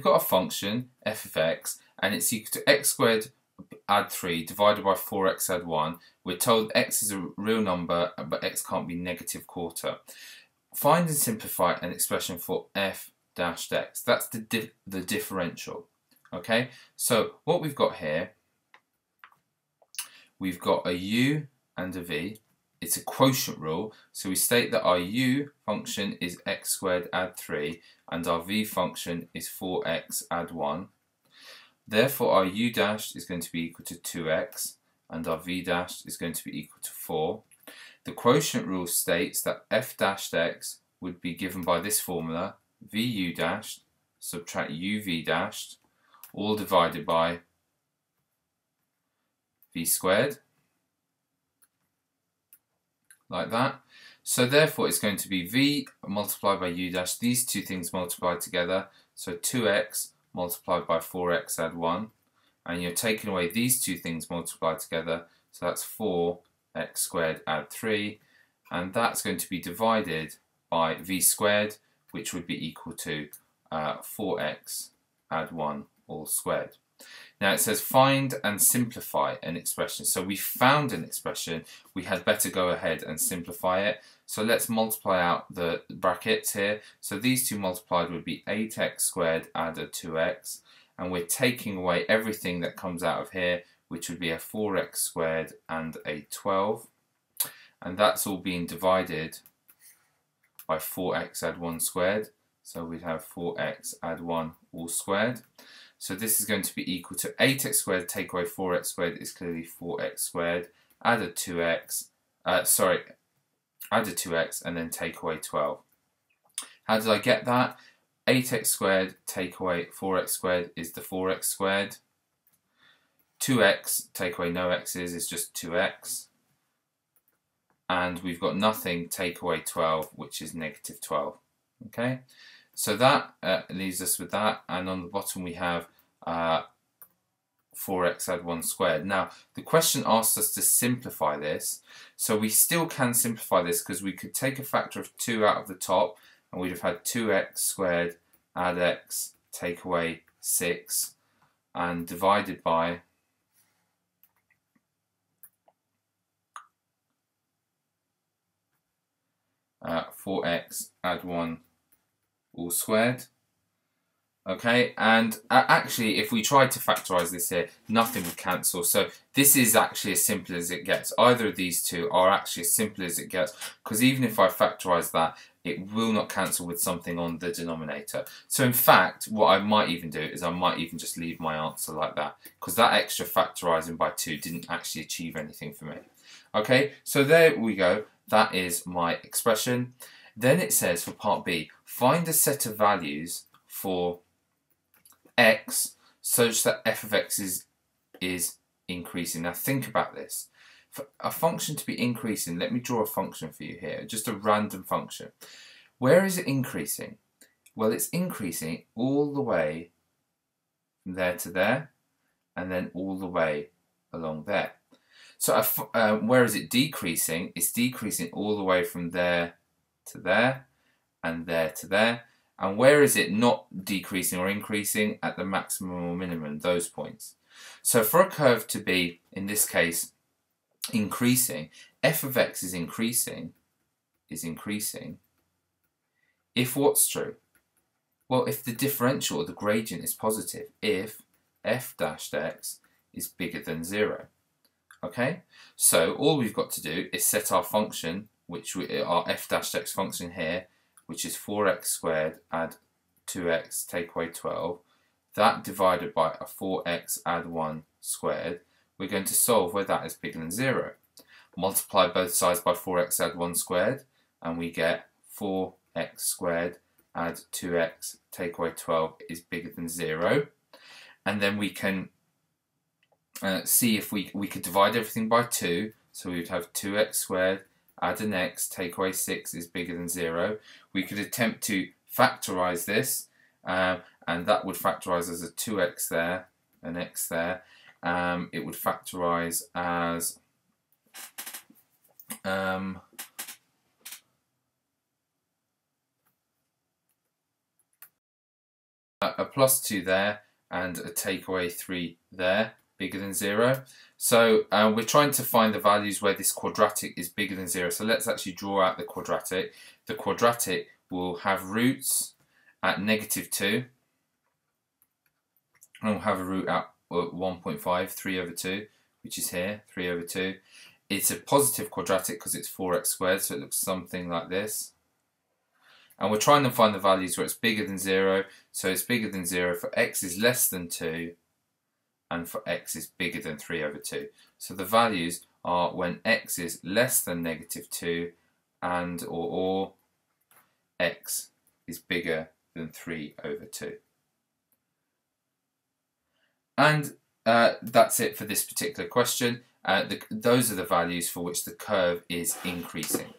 got a function, f of x, and it's equal to x squared add 3 divided by 4x add 1. We're told x is a real number, but x can't be negative quarter. Find and simplify an expression for f dash x. That's the differential. Okay, so what we've got here, we've got a u and a v. It's a quotient rule, so we state that our u function is x squared add 3 and our v function is 4x add 1. Therefore our u dash is going to be equal to 2x and our v dash is going to be equal to 4. The quotient rule states that f dashed x would be given by this formula, vu dashed subtract uv dashed, all divided by v squared, like that. So therefore it's going to be v multiplied by u dash, these two things multiplied together, so 2x multiplied by 4x add 1, and you're taking away these two things multiplied together, so that's 4x squared add 3, and that's going to be divided by v squared, which would be equal to 4x add 1 all squared. Now it says find and simplify an expression. So we found an expression, we had better go ahead and simplify it. So let's multiply out the brackets here. So these two multiplied would be 8x squared add a 2x, and we're taking away everything that comes out of here, which would be a 4x squared and a 12, and that's all being divided by 4x add 1 squared. So we'd have 4x add 1 all squared. So this is going to be equal to 8x squared take away 4x squared is clearly 4x squared, add a 2x, add a 2x and then take away 12. How did I get that? 8x squared take away 4x squared is the 4x squared. 2x take away no x's is just 2x. And we've got nothing take away 12, which is negative 12. Okay, so that leaves us with that, and on the bottom we have 4x add 1 squared. Now the question asks us to simplify this, so we still can simplify this because we could take a factor of 2 out of the top and we'd have had 2x squared add x take away 6 and divided by 4x add 1 all squared. Okay, and actually if we tried to factorize this here, nothing would cancel, so this is actually as simple as it gets. Either of these two are actually as simple as it gets, because even if I factorize that, it will not cancel with something on the denominator. So in fact, what I might even do is I might even just leave my answer like that, because that extra factorizing by 2 didn't actually achieve anything for me. Okay, so there we go, that is my expression. Then it says for part B, find a set of values for x such that f of x is increasing. Now think about this. For a function to be increasing, let me draw a function for you here, just a random function. Where is it increasing? Well, it's increasing all the way from there to there, and then all the way along there. So where is it decreasing? It's decreasing all the way from there to there, and there to there. And where is it not decreasing or increasing? At the maximum or minimum, those points. So for a curve to be, in this case, increasing, f of x is increasing, if what's true? Well, if the differential or the gradient is positive, if f dashed x is bigger than 0. Okay, so all we've got to do is set our function, our f dashed x function here, which is 4x squared add 2x take away 12, that divided by a 4x add 1 squared. We're going to solve where that is bigger than 0. Multiply both sides by 4x add 1 squared, and we get 4x squared add 2x take away 12 is bigger than 0. And then we can see if we could divide everything by 2, so we would have 2x squared add an x take away 6 is bigger than 0. We could attempt to factorize this, and that would factorize as a 2x there, an x there. It would factorize as a plus 2 there, and a take away 3 there, bigger than 0. So we're trying to find the values where this quadratic is bigger than 0. So let's actually draw out the quadratic. The quadratic will have roots at -2, and we'll have a root at 1.5, 3 over 2, which is here, 3 over 2. It's a positive quadratic because it's 4x squared, so it looks something like this. And we're trying to find the values where it's bigger than 0. So it's bigger than 0 for x is less than 2 and for x is bigger than 3 over 2. So the values are when x is less than -2 and or x is bigger than 3 over 2. And that's it for this particular question. Those are the values for which the curve is increasing.